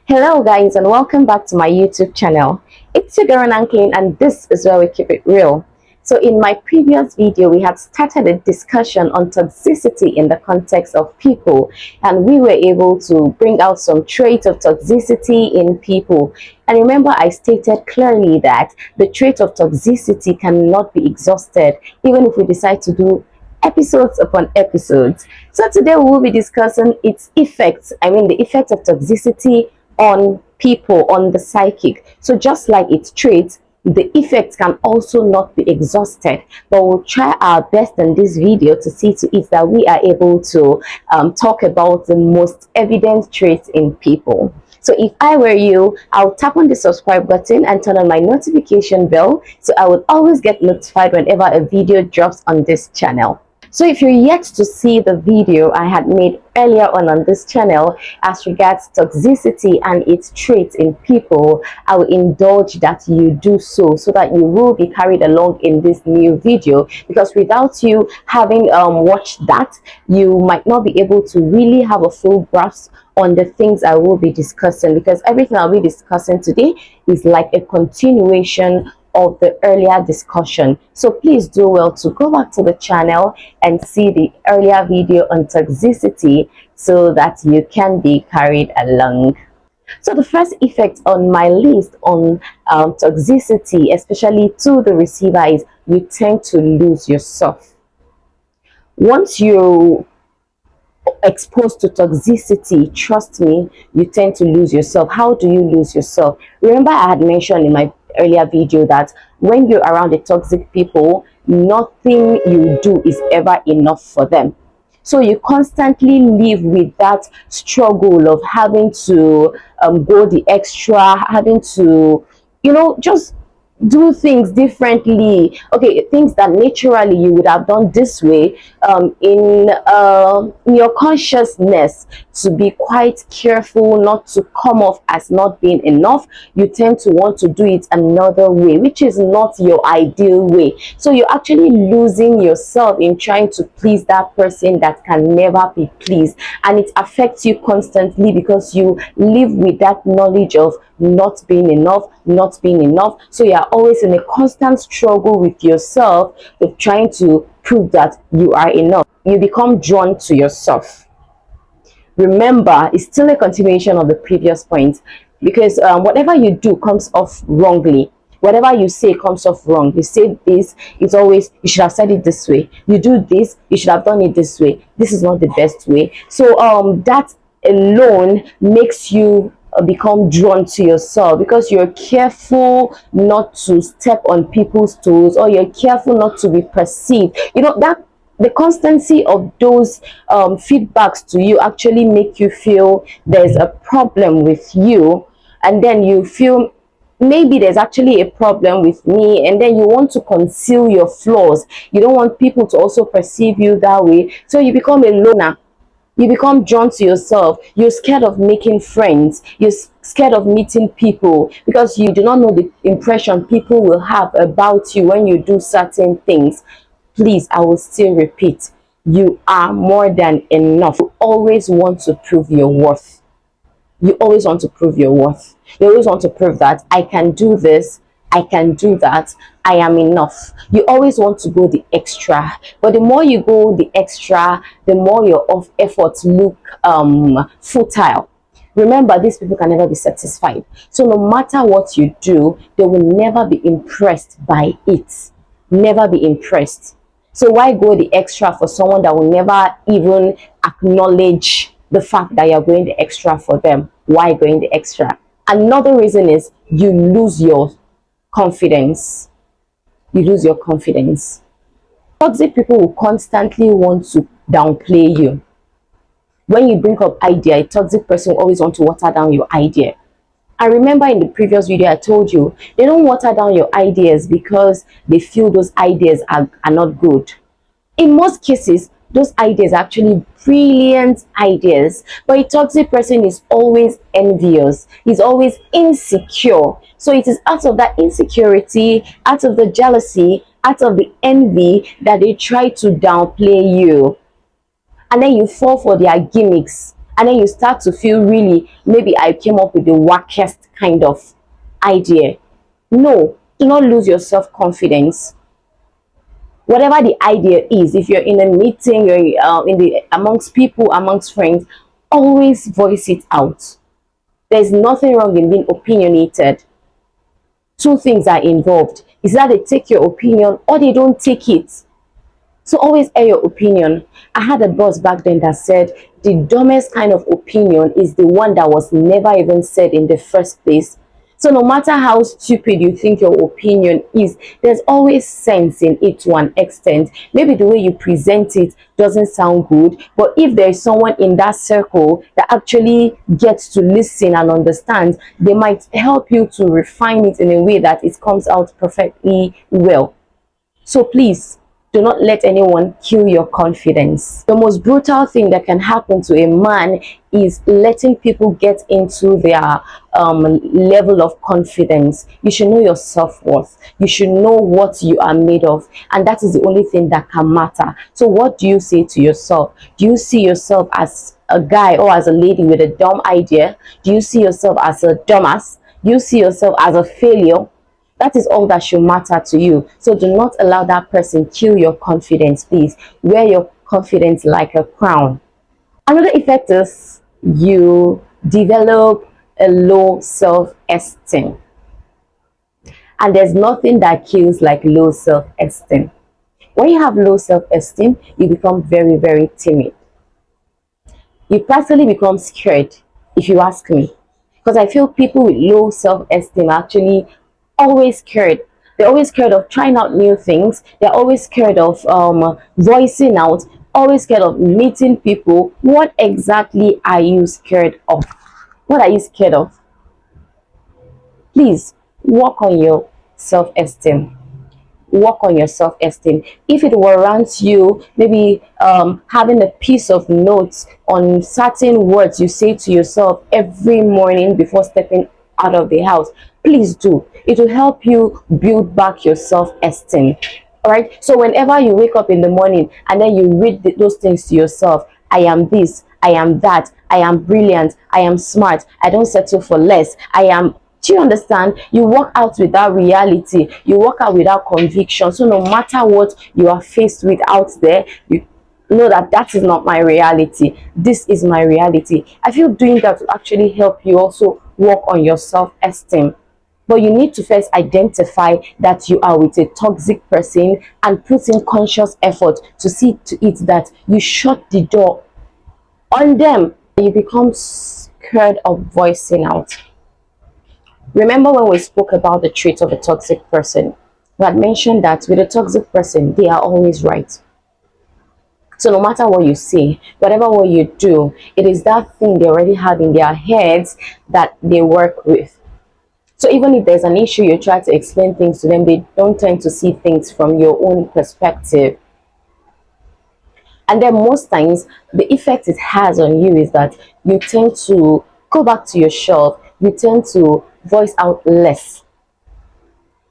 Hello guys and welcome back to my YouTube channel. It's your girl Nanklin and this is where we keep it real. So in my previous video we had started a discussion on toxicity in the context of people, and we were able to bring out some traits of toxicity in people. And remember, I stated clearly that the trait of toxicity cannot be exhausted even if we decide to do episodes upon episodes. So today we will be discussing its effects, the effect of toxicity on people, on the psychic. So just like its traits, the effects can also not be exhausted, but we'll try our best in this video to see to it that we are able to talk about the most evident traits in people. So if I were you, I'll tap on the subscribe button and turn on my notification bell so I will always get notified whenever a video drops on this channel. So if you're yet to see the video I had made earlier on this channel as regards toxicity and its traits in people, I will indulge that you do so that you will be carried along in this new video, because without you having watched that, you might not be able to really have a full grasp on the things I will be discussing, because everything I'll be discussing today is like a continuation of the earlier discussion. So please do well to go back to the channel and see the earlier video on toxicity so that you can be carried along. So the first effect on my list on toxicity, especially to the receiver, is you tend to lose yourself. Once you exposed to toxicity, trust me, you tend to lose yourself. How do you lose yourself? Remember, I had mentioned in my earlier video that when you're around the toxic people, nothing you do is ever enough for them. So you constantly live with that struggle of having to go the extra, having to, just do things differently. Okay, things that naturally you would have done this way, in your consciousness, to be quite careful not to come off as not being enough, you tend to want to do it another way, which is not your ideal way. So you're actually losing yourself in trying to please that person that can never be pleased, and it affects you constantly because you live with that knowledge of not being enough. So you're always in a constant struggle with yourself, with trying to prove that you are enough. You become drawn to yourself. Remember, it's still a continuation of the previous point, because whatever you do comes off wrongly. Whatever you say comes off wrong. You say this, it's always, you should have said it this way. You do this, you should have done it this way. This is not the best way. So that alone makes you become drawn to yourself, because you're careful not to step on people's toes, or you're careful not to be perceived. That the constancy of those feedbacks to you actually make you feel there's a problem with you, and then you feel maybe there's actually a problem with me, and then you want to conceal your flaws. You don't want people to also perceive you that way, so you become a loner. You become drawn to yourself. You're scared of making friends. You're scared of meeting people, because you do not know the impression people will have about you when you do certain things. Please, I will still repeat, you are more than enough. You always want to prove your worth. You always want to prove your worth. You always want to prove that I can do this, I can do that, I am enough. You always want to go the extra, but the more you go the extra, the more your efforts look futile. Remember, these people can never be satisfied. So no matter what you do, they will never be impressed by it. Never be impressed. So why go the extra for someone that will never even acknowledge the fact that you're going the extra for them? Why going the extra? Another reason is you lose your confidence. You lose your confidence. Toxic people will constantly want to downplay you. When you bring up idea, a toxic person will always want to water down your idea. I remember in the previous video I told you, they don't water down your ideas because they feel those ideas are not good. In most cases, those ideas are actually brilliant ideas, but a toxic person is always envious. He's always insecure. So it is out of that insecurity, out of the jealousy, out of the envy, that they try to downplay you. And then you fall for their gimmicks. And then you start to feel really, maybe I came up with the wackest kind of idea. No, do not lose your self-confidence. Whatever the idea is, if you're in a meeting, you're in the amongst people, amongst friends, always voice it out. There's nothing wrong in being opinionated. Two things are involved: is that they take your opinion or they don't take it. So always air your opinion. I had a boss back then that said the dumbest kind of opinion is the one that was never even said in the first place. So no matter how stupid you think your opinion is, there's always sense in it to an extent. Maybe the way you present it doesn't sound good, but if there's someone in that circle that actually gets to listen and understand, they might help you to refine it in a way that it comes out perfectly well. So please, do not let anyone kill your confidence. The most brutal thing that can happen to a man is letting people get into their level of confidence. You should know your self-worth. You should know what you are made of. And that is the only thing that can matter. So what do you say to yourself? Do you see yourself as a guy or as a lady with a dumb idea? Do you see yourself as a dumbass? Do you see yourself as a failure? That is all that should matter to you. So do not allow that person kill your confidence, please. Wear your confidence like a crown. Another effect is you develop a low self-esteem. And there's nothing that kills like low self-esteem. When you have low self-esteem, you become very, very timid. You practically become scared, if you ask me. Because I feel people with low self-esteem actually always scared. They're always scared of trying out new things. They're always scared of voicing out, always scared of meeting people. What exactly are you scared of? What are you scared of? Please work on your self-esteem. Work on your self-esteem. If it warrants you maybe having a piece of notes on certain words you say to yourself every morning before stepping out of the house, please do. It will help you build back your self-esteem. All right, so whenever you wake up in the morning and then you read those things to yourself: I am this, I am that, I am brilliant, I am smart, I don't settle for less, I am. Do you understand? You walk out with that reality. You walk out with that conviction. So no matter what you are faced with out there, you know that that is not my reality. This is my reality. I feel doing that will actually help you also work on your self-esteem. But you need to first identify that you are with a toxic person and put in conscious effort to see to it that you shut the door on them. You become scared of voicing out. Remember when we spoke about the trait of a toxic person? We had mentioned that with a toxic person, they are always right. So no matter what you say, whatever what you do, it is that thing they already have in their heads that they work with. So even if there's an issue, you try to explain things to them, they don't tend to see things from your own perspective. And then most times, the effect it has on you is that you tend to go back to your shelf. You tend to voice out less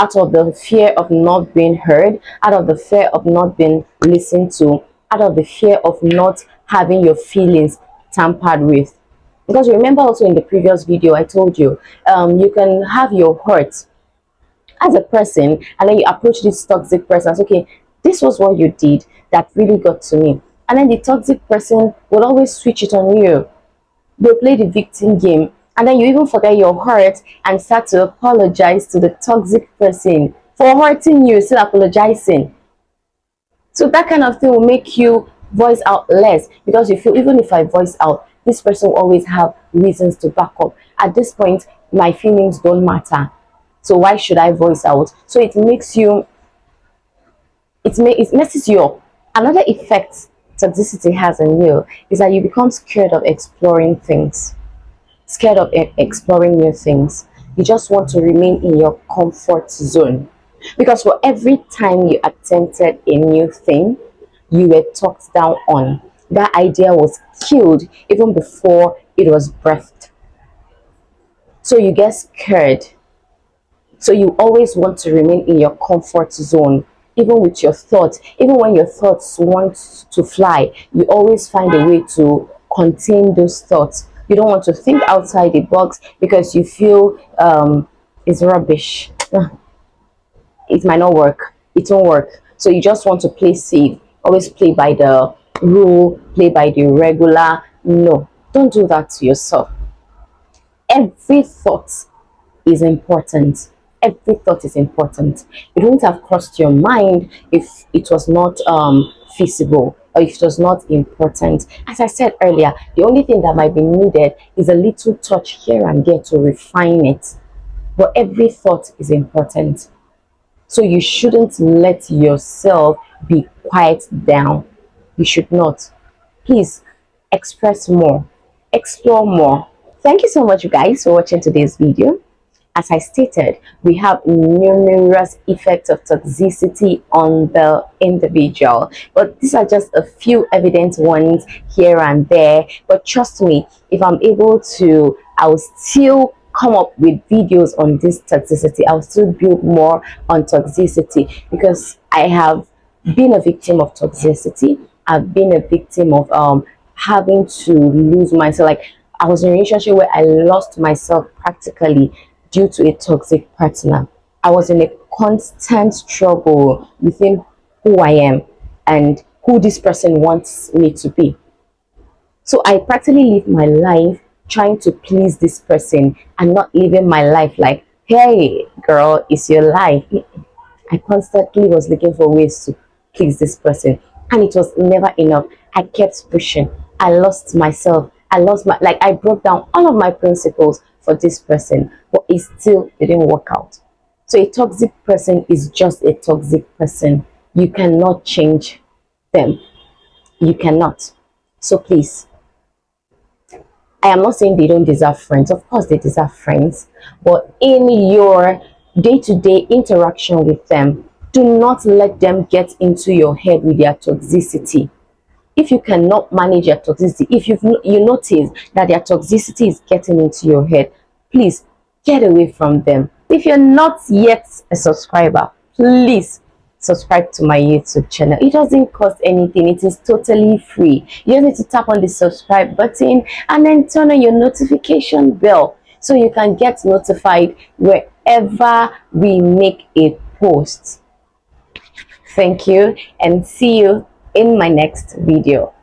out of the fear of not being heard, out of the fear of not being listened to, out of the fear of not having your feelings tampered with. Because remember also in the previous video I told you, you can have your hurt as a person and then you approach this toxic person as, okay, this was what you did that really got to me. And then the toxic person will always switch it on you. They'll play the victim game. And then you even forget your hurt and start to apologize to the toxic person for hurting you, still apologizing. So that kind of thing will make you voice out less, because you feel even if I voice out, this person will always have reasons to back up. At this point, my feelings don't matter. So why should I voice out? So it makes you, it messes you up. Another effect toxicity has on you is that you become scared of exploring things. Scared of exploring new things. You just want to remain in your comfort zone, because for every time you attempted a new thing, you were talked down on. That idea was killed even before it was birthed. So you get scared. So you always want to remain in your comfort zone, even with your thoughts. Even when your thoughts want to fly, you always find a way to contain those thoughts. You don't want to think outside the box because you feel it's rubbish. It might not work. It won't work. So you just want to play safe. Always play by the rule, play by the regular. No, don't do that to yourself. Every thought is important. Every thought is important. It wouldn't have crossed your mind if it was not feasible or if it was not important. As I said earlier, the only thing that might be needed is a little touch here and there to refine it. But every thought is important. So you shouldn't let yourself be quiet down. You should not. Please express more, explore more. Thank you so much, you guys, for watching today's video. As I stated, we have numerous effects of toxicity on the individual, but these are just a few evident ones here and there. But trust me, if I'm able to, I'll still come up with videos on this toxicity. I'll still build more on toxicity because I have been a victim of toxicity. I've been a victim of having to lose myself. Like, I was in a relationship where I lost myself practically due to a toxic partner. I was in a constant struggle within who I am and who this person wants me to be. So I practically live my life trying to please this person and not living my life like, hey, girl, it's your life. I constantly was looking for ways to please this person, and it was never enough. I kept pushing. I lost myself. I broke down all of my principles for this person, but it still didn't work out. So a toxic person is just a toxic person. You cannot change them. You cannot. So please, I am not saying they don't deserve friends. Of course, they deserve friends. But in your day-to-day interaction with them, do not let them get into your head with their toxicity. If you cannot manage your toxicity, if you notice that their toxicity is getting into your head, please get away from them. If you're not yet a subscriber, please subscribe to my YouTube channel. It doesn't cost anything. It is totally free. You just need to tap on the subscribe button and then turn on your notification bell so you can get notified wherever we make a post. Thank you and see you in my next video.